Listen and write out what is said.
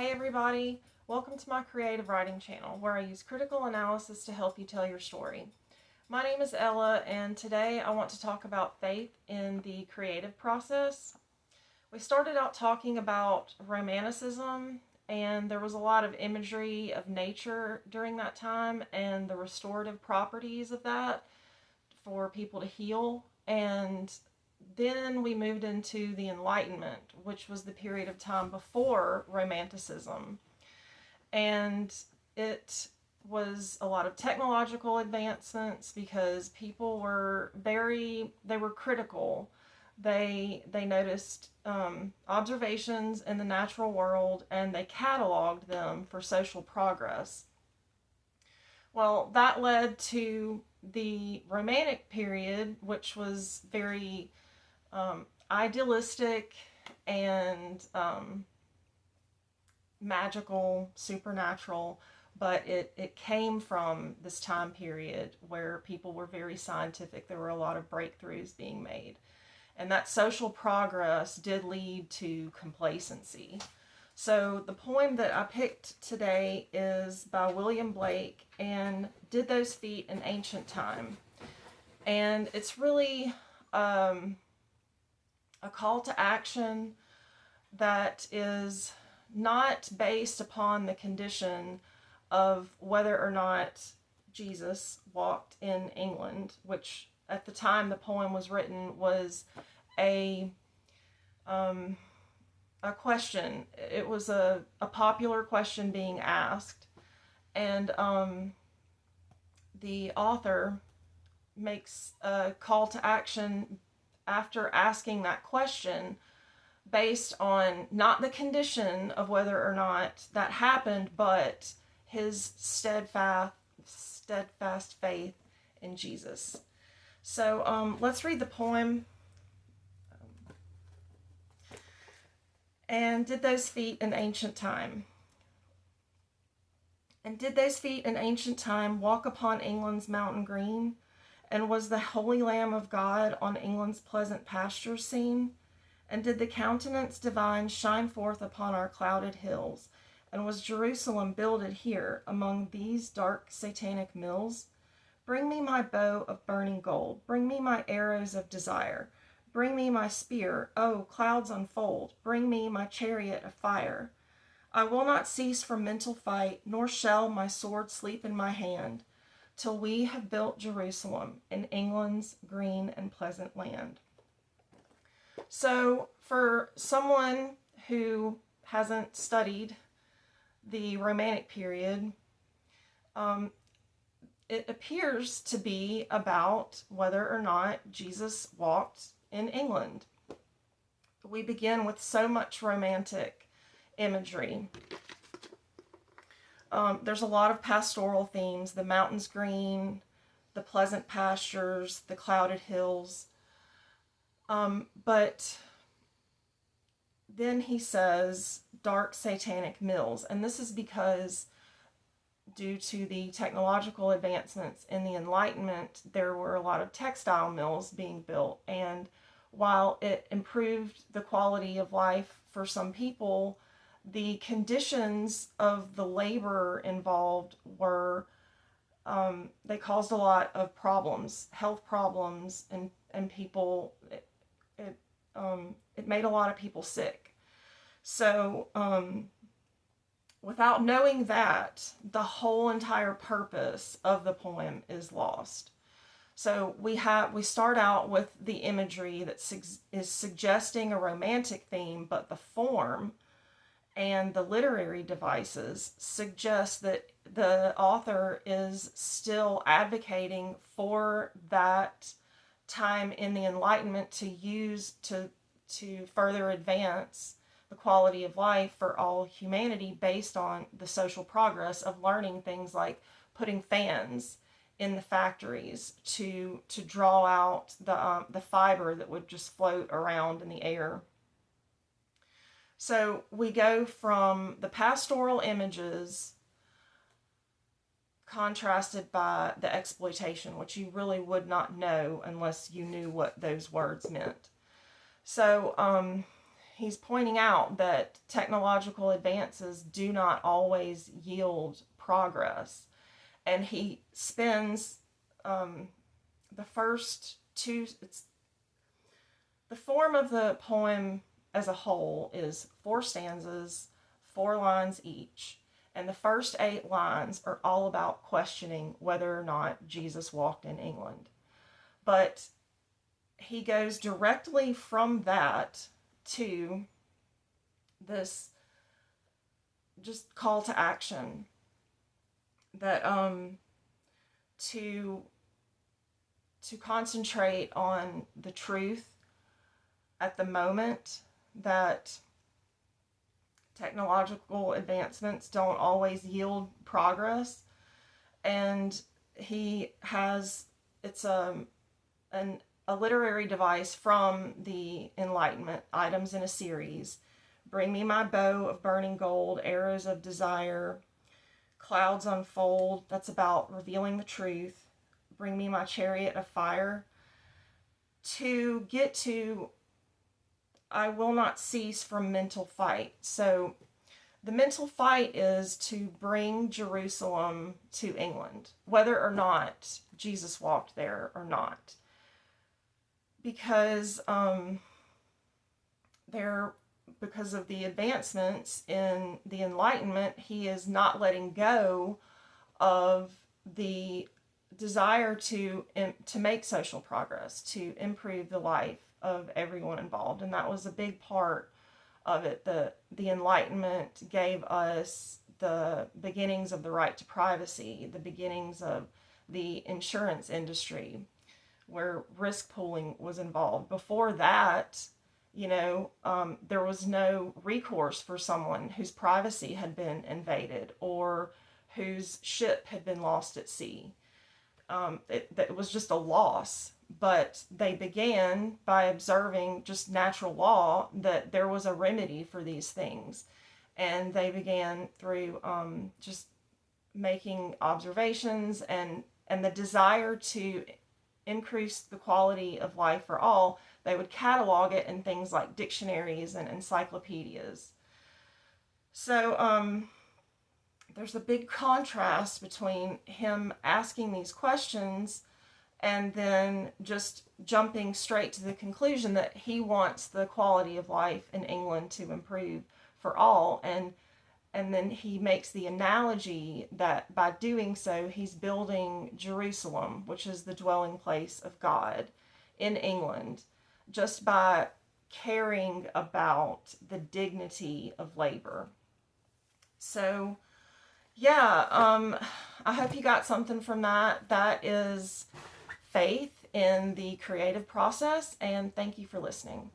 Hey everybody, welcome to my creative writing channel where I use critical analysis to help you tell your story. My name is Ella and today I want to talk about faith in the creative process. We started out talking about Romanticism and there was a lot of imagery of nature during that time and the restorative properties of that for people to heal, and then we moved into the Enlightenment, which was the period of time before Romanticism. And it was a lot of technological advancements because people were they were critical. They noticed observations in the natural world and they cataloged them for social progress. Well, that led to the Romantic period, which was very idealistic and magical, supernatural, but it came from this time period where people were very scientific. There were a lot of breakthroughs being made. And that social progress did lead to complacency. So the poem that I picked today is by William Blake and Did Those Feet in Ancient Time. And it's really a call to action that is not based upon the condition of whether or not Jesus walked in England, which at the time the poem was written was a question. It was a popular question being asked, and the author makes a call to action after asking that question based on not the condition of whether or not that happened, but his steadfast faith in Jesus. So let's read the poem. And did those feet in ancient time. And did those feet in ancient time walk upon England's mountain green? And was the holy Lamb of God on England's pleasant pastures seen? And did the countenance divine shine forth upon our clouded hills? And was Jerusalem builded here among these dark satanic mills? Bring me my bow of burning gold. Bring me my arrows of desire. Bring me my spear, oh, clouds unfold. Bring me my chariot of fire. I will not cease from mental fight, nor shall my sword sleep in my hand, till we have built Jerusalem in England's green and pleasant land. So, for someone who hasn't studied the Romantic period, it appears to be about whether or not Jesus walked in England. We begin with so much romantic imagery. There's a lot of pastoral themes: the mountains green, the pleasant pastures, the clouded hills. But then he says dark satanic mills, and this is because due to the technological advancements in the Enlightenment, there were a lot of textile mills being built, and while it improved the quality of life for some people, the conditions of the labor involved were, they caused a lot of problems, health problems, and people, it made a lot of people sick. So, without knowing that, the whole entire purpose of the poem is lost. So we start out with the imagery that is suggesting a romantic theme, but the form and the literary devices suggest that the author is still advocating for that time in the Enlightenment to use to further advance the quality of life for all humanity based on the social progress of learning things like putting fans in the factories to draw out the fiber that would just float around in the air. So we go from the pastoral images contrasted by the exploitation, which you really would not know unless you knew what those words meant. So he's pointing out that technological advances do not always yield progress. And he spends the first two, the form of the poem as a whole is 4 stanzas, 4 lines each. And the first 8 lines are all about questioning whether or not Jesus walked in England. But he goes directly from that to this just call to action that to concentrate on the truth at the moment, that technological advancements don't always yield progress. And he has, it's a literary device from the Enlightenment, items in a series. Bring me my bow of burning gold, arrows of desire, clouds unfold. That's about revealing the truth. Bring me my chariot of fire. To get to, I will not cease from mental fight. So the mental fight is to bring Jerusalem to England, whether or not Jesus walked there or not. Because because of the advancements in the Enlightenment, he is not letting go of the desire to make social progress, to improve the life of everyone involved. And that was a big part of it. The Enlightenment gave us the beginnings of the right to privacy, the beginnings of the insurance industry, where risk pooling was involved. Before that, there was no recourse for someone whose privacy had been invaded or whose ship had been lost at sea. It was just a loss. But they began by observing just natural law that there was a remedy for these things. And they began through just making observations and the desire to increase the quality of life for all. They would catalog it in things like dictionaries and encyclopedias. So there's a big contrast between him asking these questions and then just jumping straight to the conclusion that he wants the quality of life in England to improve for all. And then he makes the analogy that by doing so, he's building Jerusalem, which is the dwelling place of God in England, just by caring about the dignity of labor. So, yeah, I hope you got something from that. That is faith in the creative process, and thank you for listening.